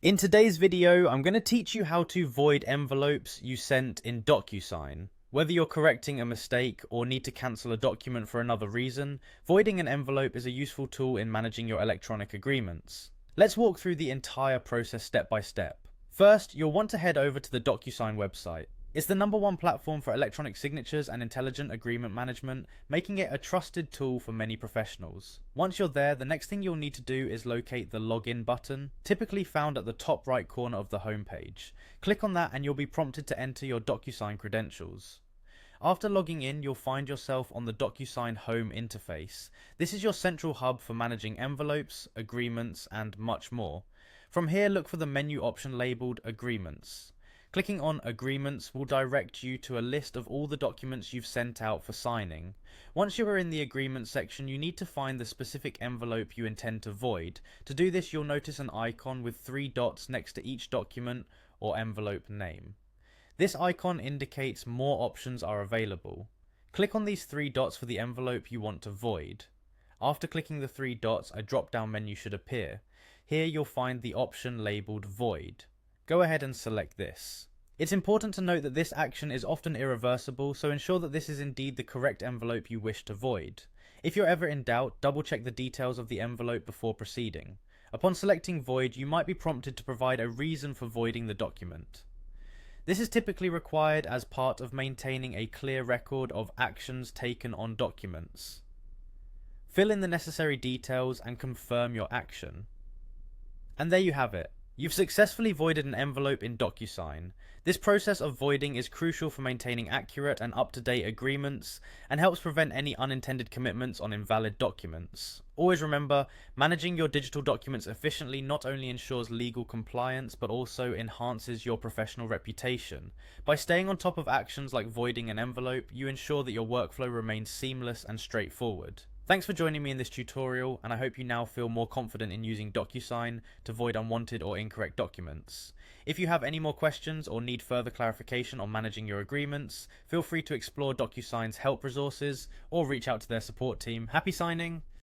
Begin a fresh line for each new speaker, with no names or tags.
In today's video, I'm going to teach you how to void envelopes you sent in Docusign. Whether you're correcting a mistake or need to cancel a document for another reason, voiding an envelope is a useful tool in managing your electronic agreements. Let's walk through the entire process step by step. First, you'll want to head over to the Docusign website. It's the #1 platform for electronic signatures and intelligent agreement management, making it a trusted tool for many professionals. Once you're there, the next thing you'll need to do is locate the login button, typically found at the top right corner of the homepage. Click on that and you'll be prompted to enter your Docusign credentials. After logging in, you'll find yourself on the Docusign home interface. This is your central hub for managing envelopes, agreements, and much more. From here, look for the menu option labeled Agreements. Clicking on Agreements will direct you to a list of all the documents you've sent out for signing. Once you are in the Agreements section, you need to find the specific envelope you intend to void. To do this, you'll notice an icon with 3 dots next to each document or envelope name. This icon indicates more options are available. Click on these 3 dots for the envelope you want to void. After clicking the 3 dots, a drop-down menu should appear. Here you'll find the option labeled Void. Go ahead and select this. It's important to note that this action is often irreversible, so ensure that this is indeed the correct envelope you wish to void. If you're ever in doubt, double check the details of the envelope before proceeding. Upon selecting Void, you might be prompted to provide a reason for voiding the document. This is typically required as part of maintaining a clear record of actions taken on documents. Fill in the necessary details and confirm your action. And there you have it. You've successfully voided an envelope in Docusign. This process of voiding is crucial for maintaining accurate and up-to-date agreements and helps prevent any unintended commitments on invalid documents. Always remember, managing your digital documents efficiently not only ensures legal compliance but also enhances your professional reputation. By staying on top of actions like voiding an envelope, you ensure that your workflow remains seamless and straightforward. Thanks for joining me in this tutorial, and I hope you now feel more confident in using Docusign to void unwanted or incorrect documents. If you have any more questions or need further clarification on managing your agreements, feel free to explore Docusign's help resources or reach out to their support team. Happy signing!